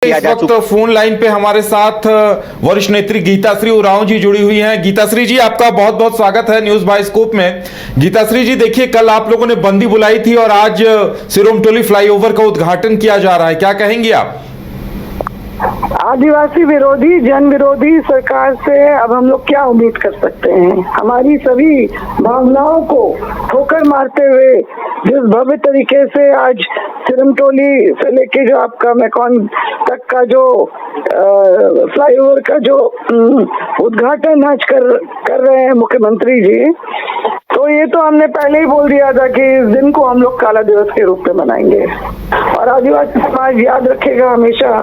इस वक्त phone line पे हमारे साथ वरिष्ठ नेत्री गीताश्री उरांव जी जुड़ी हुई हैं। गीताश्री जी, आपका बहुत बहुत स्वागत है न्यूज बाइस्कोप में। गीताश्री जी, देखिए, कल आप लोगों ने बंदी बुलाई थी और आज सिरोमटोली फ्लाईओवर का उद्घाटन किया जा रहा है, क्या कहेंगे आप? आदिवासी विरोधी, जन विरोधी सरकार से अब हम लोग क्या उम्मीद कर सकते हैं? हमारी सभी भावनाओं को ठोकर मारते हुए जिस भव्य तरीके से आज सिरमटोली से लेके जो आपका मैकॉन तक का जो फ्लाईओवर का जो उद्घाटन आज कर रहे हैं मुख्यमंत्री जी, तो ये तो हमने पहले ही बोल दिया था कि इस दिन को हम लोग काला दिवस के रूप में मनाएंगे और आदिवासी समाज याद रखेगा हमेशा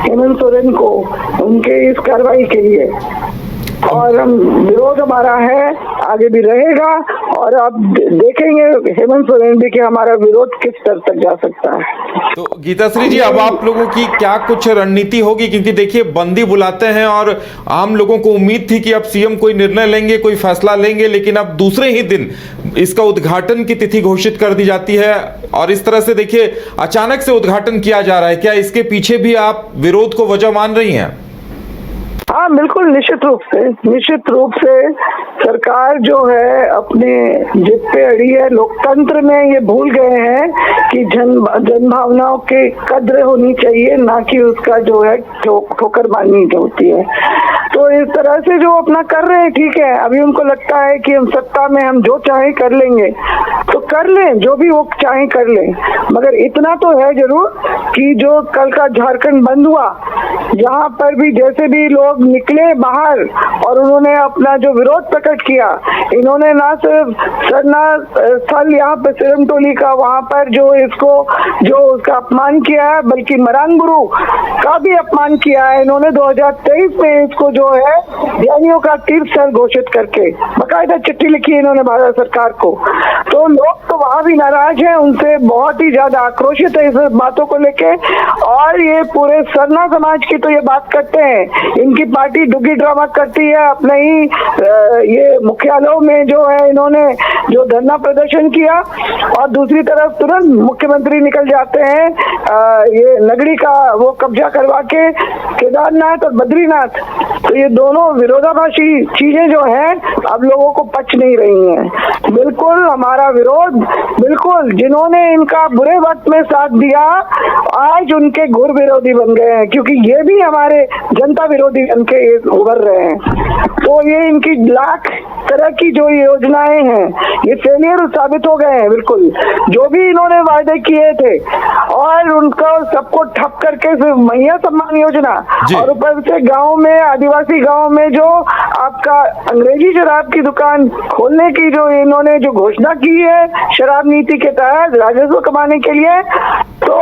हेमंत सोरेन को उनके इस कार्रवाई के लिए। और हम विरोध हमारा है, आगे भी रहेगा और आप देखेंगे हेमंत सोरेन भी कि हमारा विरोध किस स्तर तक जा सकता है। तो गीताश्री जी, अब आप लोगों की क्या कुछ रणनीति होगी? क्योंकि देखिए, बंदी बुलाते हैं और आम लोगों को उम्मीद थी कि अब सीएम कोई निर्णय लेंगे, कोई फैसला लेंगे, लेकिन अब दूसरे ही दिन इसका उद्घाटन की तिथि घोषित कर दी जाती है और इस तरह से देखिए अचानक से उद्घाटन किया जा रहा है। क्या इसके पीछे भी आप विरोध को वजह मान रही हैं? हाँ, बिल्कुल, निश्चित रूप से सरकार जो है अपने जिद पे अड़ी है। लोकतंत्र में ये भूल गए हैं कि जन भावनाओं के कद्र होनी चाहिए, ना कि उसका जो है ठोकर मारनी होती है। तो इस तरह से जो अपना कर रहे हैं, ठीक है, अभी उनको लगता है कि हम सत्ता में हम जो चाहे कर लेंगे, तो कर लें, जो भी वो चाहे कर लें, मगर इतना तो है जरूर कि जो कल का झारखंड बंद हुआ, जहाँ पर भी जैसे भी लोग निकले बाहर और उन्होंने अपना जो विरोध प्रकट किया, इन्होंने ना सिर्फ सरना स्थल यहाँ पे सिरमटोली का वहाँ पर जो उसका अपमान किया है, बल्कि मरांगुरु का भी अपमान किया है। इन्होंने 2023 में इसको जो है ज्ञानियों का तीर्थ स्थल घोषित करके बकायदा चिट्ठी लिखी इन्होंने भारत सरकार को। तो लोग तो वहाँ भी नाराज हैं, उनसे बहुत ही ज्यादा आक्रोशित है इस बातों को लेके। और ये पूरे सरना समाज की तो ये बात करते हैं, इनकी पार्टी डुगी ड्रामा करती है अपने ही ये मुख्यालयों में जो है इन्होंने जो धरना प्रदर्शन किया, और दूसरी तरफ तुरंत मुख्यमंत्री निकल जाते हैं ये नगरी का वो कब्जा करवा के केदारनाथ और बद्रीनाथ। तो ये दोनों विरोधाभासी चीजें जो हैं अब लोगों को पच नहीं रही हैं। बिल्कुल हमारा विरोध, बिल्कुल जिन्होंने इनका बुरे वक्त में साथ दिया आज उनके घोर विरोधी बन गए हैं, क्योंकि ये भी हमारे जनता विरोधी बन के उभर रहे हैं। तो ये इनकी लाख तरह की जो योजनाएं हैं ये फेलियर साबित हो गए हैं। बिल्कुल जो भी इन्होंने वायदे किए थे और उनको सबको ठप करके सिर्फ मैया सम्मान योजना और ऊपर से गांव में, आदिवासी गांव में जो आपका अंग्रेजी शराब की दुकान खोलने की जो इन्होंने जो घोषणा की है शराब नीति के तहत राजस्व कमाने के लिए, तो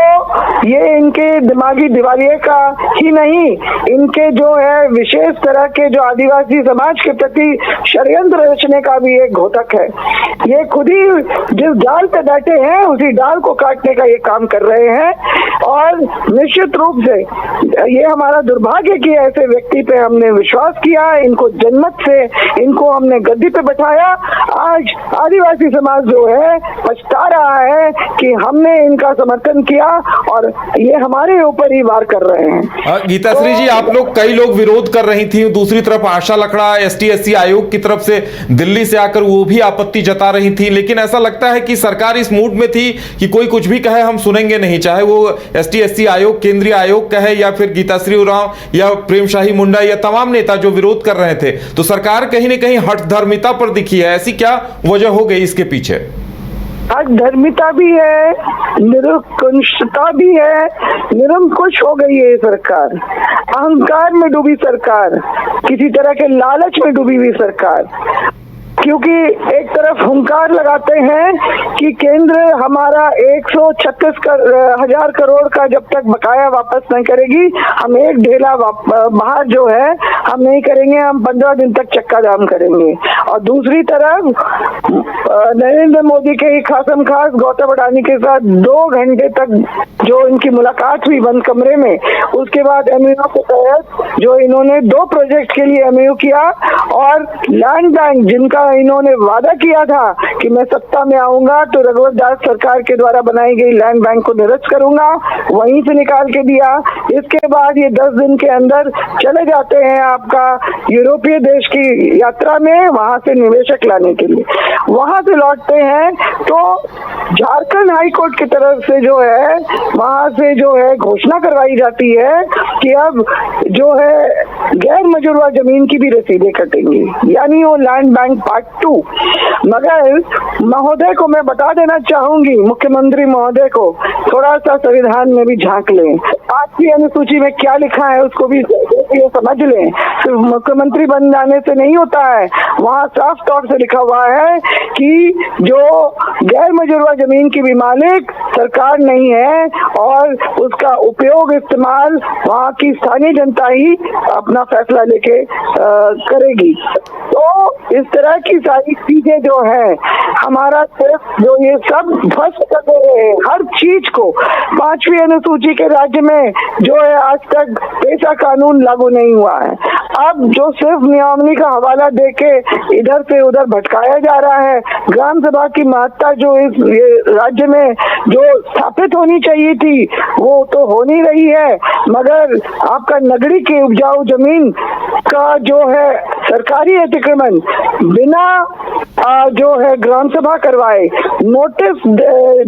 ये इनके दिमागी दिवालिये का ही नहीं, इनके जो है विशेष तरह के जो आदिवासी समाज के प्रति षड्यंत्र रचने का भी एक घोतक है। ये खुद ही जिस डाल पे बैठे हैं उसी डाल को काटने का ये काम कर रहे हैं। और निश्चित रूप से ये हमारा दुर्भाग्य कि ऐसे व्यक्ति पे हमने विश्वास किया, इनको जन्मत से इनको हमने गद्दी पे बैठाया। आज आदिवासी समाज जो है पछता रहा है कि हमने इनका समर्थन किया और ये हमारे ऊपर ही वार कर रहे हैं। गीताश्री जी, आप लोग, कई लोग विरोध कर रही थी, दूसरी तरफ आशा लकड़ा ST-SC आयोग की तरफ से दिल्ली से आकर वो भी आपत्ति जता रही थी, लेकिन ऐसा लगता है कि सरकार इस मूड में थी कि कोई कुछ भी कहे हम सुनेंगे नहीं, चाहे वो ST-SC आयोग, केंद्रीय आयोग कहे या फिर गीताश्री उरांव या प्रेमशाही मुंडा या तमाम नेता जो विरोध कर रहे थे। तो सरकार कहीं ना कहीं हठधर्मिता पर दिखी है, ऐसी क्या वजह हो गई इसके पीछे? धर्मिता भी है, निरंकुशता भी है, निरंकुश हो गई है सरकार, अहंकार में डूबी सरकार, किसी तरह के लालच में डूबी हुई सरकार। क्योंकि एक तरफ हुंकार लगाते हैं कि केंद्र हमारा 136,000 करोड़ का जब तक बकाया वापस नहीं करेगी, हम एक ढेला बाहर जो है हम नहीं करेंगे, हम 15 दिन तक चक्का जाम करेंगे। और दूसरी तरफ नरेंद्र मोदी के ही खासम खास गौतम अडानी के साथ 2 घंटे तक जो इनकी मुलाकात हुई बंद कमरे में, उसके बाद MOU के तहत जो इन्होंने 2 प्रोजेक्ट के लिए MOU किया और लैंड बैंक जिनका इन्होंने वादा किया था कि मैं सत्ता में आऊंगा तो रघुवर दास सरकार के द्वारा बनाई गई लैंड बैंक को निरस्त करूंगा, वहीं से निकाल के दिया। इसके बाद ये 10 दिन के अंदर चले जाते हैं आपका यूरोपीय देश की यात्रा में, वहां से निवेशक लाने के लिए। वहां से लौटते हैं तो झारखंड हाई कोर्ट की तरफ से जो है वहां से जो है घोषणा करवाई जाती है कि अब जो है गैर मजुरवा जमीन की भी रसीदें कटेंगी, यानी वो लैंड बैंक पार्ट 2। मगर महोदय को मैं बता देना चाहूंगी, मुख्यमंत्री महोदय को थोड़ा सा संविधान में भी झांक लें, 5वीं अनुसूची में क्या लिखा है उसको भी ये समझ लें। सिर्फ मुख्यमंत्री बन जाने से नहीं होता है, वहाँ साफ तौर से लिखा हुआ है कि जो गैर मजुरवा जमीन की भी मालिक सरकार नहीं है और उसका उपयोग इस्तेमाल वहाँ की स्थानीय जनता ही अपना फैसला लेके करेगी। तो इस तरह की सारी चीजें जो है हमारा सिर्फ जो ये सब ध्वस्त कर दे रहे हैं हर चीज को। 5वीं अनुसूची के राज्य में जो है आज तक पैसा कानून लागू नहीं हुआ है। अब जो सिर्फ नियमावली का हवाला देके इधर से उधर भटकाया जा रहा है, ग्राम सभा की महत्ता जो इस राज्य में जो स्थापित होनी चाहिए थी वो तो हो नहीं रही है। मगर आपका नगरी की उपजाऊ जमीन का जो है सरकारी अतिक्रमण बिना जो है ग्राम सभा करवाए नोटिस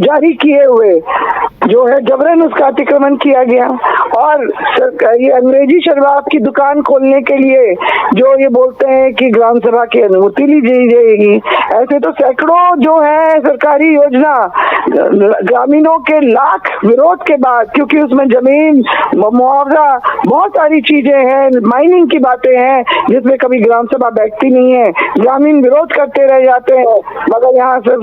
जारी किए हुए जो है जबरन उसका अतिक्रमण किया गया। और ये अंग्रेजी शराब की दुकान खोलने के लिए जो ये बोलते हैं कि ग्राम सभा की अनुमति ली जाएगी, ऐसे तो सैकड़ों जो है सरकारी योजना ग्रामीणों के लाख विरोध के बाद, क्योंकि उसमें जमीन मुआवजा बहुत सारी चीजें हैं, माइनिंग की बातें हैं जिसमें कभी ग्राम सभा बैठती नहीं है, ग्रामीण विरोध करते रह जाते हैं। मगर यहाँ सिर्फ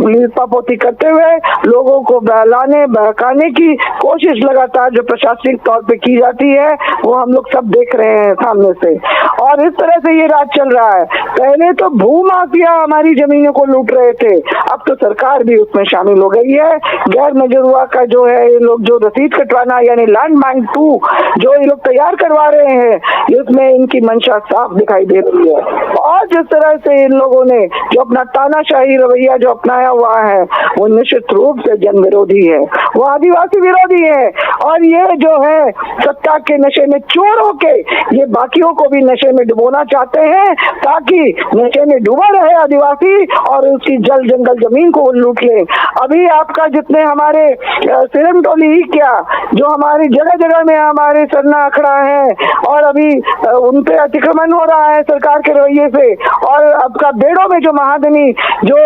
लिपापोती करते हुए लोगों को बहलाने बहकाने की कोशिश लगातार जो प्रशासनिक तौर पे की जाती है वो हम लोग सब देख रहे हैं सामने से। और इस तरह से ये राज चल रहा है। पहले तो भू माफिया हमारी जमीनों को लूट रहे थे, अब तो सरकार भी उसमें शामिल हो गई है। गैर मजुरवा का जो है ये लोग जो रसीद कटवाना यानी लैंड बैंक 2 जो ये लोग तैयार करवा रहे हैं, इसमें इनकी मंशा साफ दिखाई दे रही है। और जिस तरह से इन लोगों ने जो अपना तानाशाही रवैया जो अपनाया हुआ है वो निश्चित रूप से जन विरोधी है, वो आदिवासी विरोधी है। और ये जो है सत्ता के नशे में चोर होके ये बाकियों को भी नशे में डुबोना चाहते हैं ताकि नशे में डूबा रहे आदिवासी और उसकी जल जंगल जमीन को लूट ले। अभी आपका जितने हमारे सिरम टोली ही क्या जो हमारी जगह जगह में हमारे सरना अखड़ा है और अभी उन पे अतिक्रमण हो रहा है सरकार के रवैये से। और आपका बेड़ों में जो महादनी जो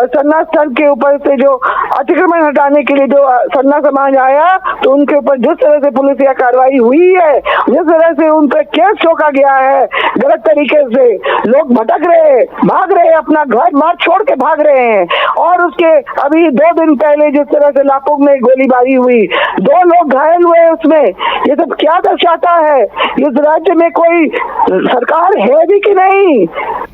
सरना स्थल के ऊपर से जो अतिक्रमण हटाने के लिए जो सरना समाज आया तो उनके ऊपर जिस तरह से पुलिस या कार्रवाई हुई है, जिस तरह से उन पर केस ठोका गया है गलत तरीके से, लोग भटक रहे भाग रहे अपना घर मार छोड़ के भाग रहे हैं। और उसके अभी 2 दिन पहले जिस तरह से लापुंग में गोलीबारी हुई 2 लोग घायल हुए उसमें, ये सब क्या दर्शाता है? इस राज्य में कोई सरकार है भी कि नहीं,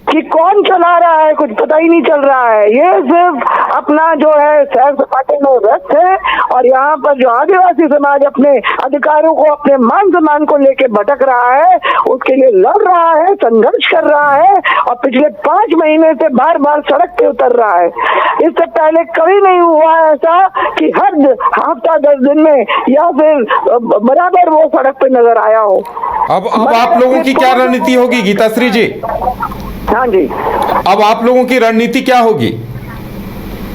कि कौन चला रहा है कुछ पता ही नहीं चल रहा है। ये सिर्फ अपना जो है सैर सपाटे में व्यस्त है और यहाँ पर जो आदिवासी समाज अपने अधिकारों को अपने मान सम्मान को लेके भटक रहा है, उसके लिए लड़ रहा है, संघर्ष कर रहा है और पिछले 5 महीने से बार बार सड़क पे उतर रहा है। इससे पहले कभी नहीं हुआ ऐसा कि हर हफ्ता 10 दिन में या फिर बराबर वो सड़क पे नजर आया हो। अब आप लोगों की क्या रणनीति होगी गीताश्री जी? हाँ जी, अब आप लोगों की रणनीति क्या होगी?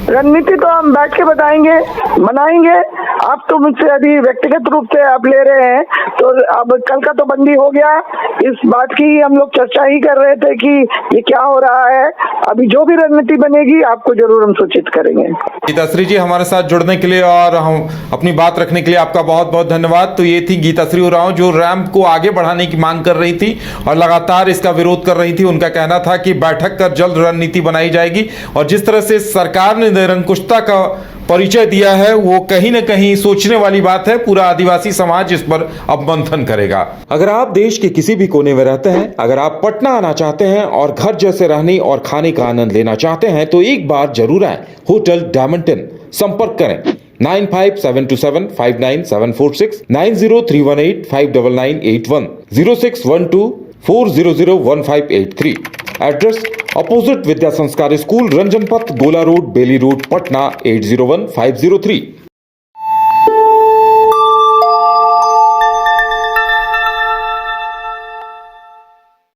रणनीति तो हम बैठ के बताएंगे बनाएंगे। आप तो मुझसे अभी व्यक्तिगत रूप से आप ले रहे हैं तो अब कल का तो बंदी हो गया, इस बात की हम लोग चर्चा ही कर रहे थे कि ये क्या हो रहा है। अभी जो भी रणनीति बनेगी आपको जरूर हम सूचित करेंगे। गीताश्री जी हमारे साथ जुड़ने के लिए और हम अपनी बात रखने के लिए आपका बहुत बहुत धन्यवाद। तो ये थी गीताश्री उरांव जो रैंप को आगे बढ़ाने की मांग कर रही थी और लगातार इसका विरोध कर रही थी। उनका कहना था कि बैठक कर जल्द रणनीति बनाई जाएगी और जिस तरह से सरकार ने निरंकुशता का परिचय दिया है वो कहीं न कहीं सोचने वाली बात है। पूरा आदिवासी समाज इस पर अब मंथन करेगा। अगर आप देश के किसी भी कोने में रहते हैं, अगर आप पटना आना चाहते हैं और घर जैसे रहने और खाने का आनंद लेना चाहते हैं तो एक बार जरूर आए होटल डायमंड इन। संपर्क करें 9572759746 90318599810 0612400153। एड्रेस अपोजिट विद्या संस्कार स्कूल, रंजन पथ, गोला रोड, बेली रोड, पटना 801503।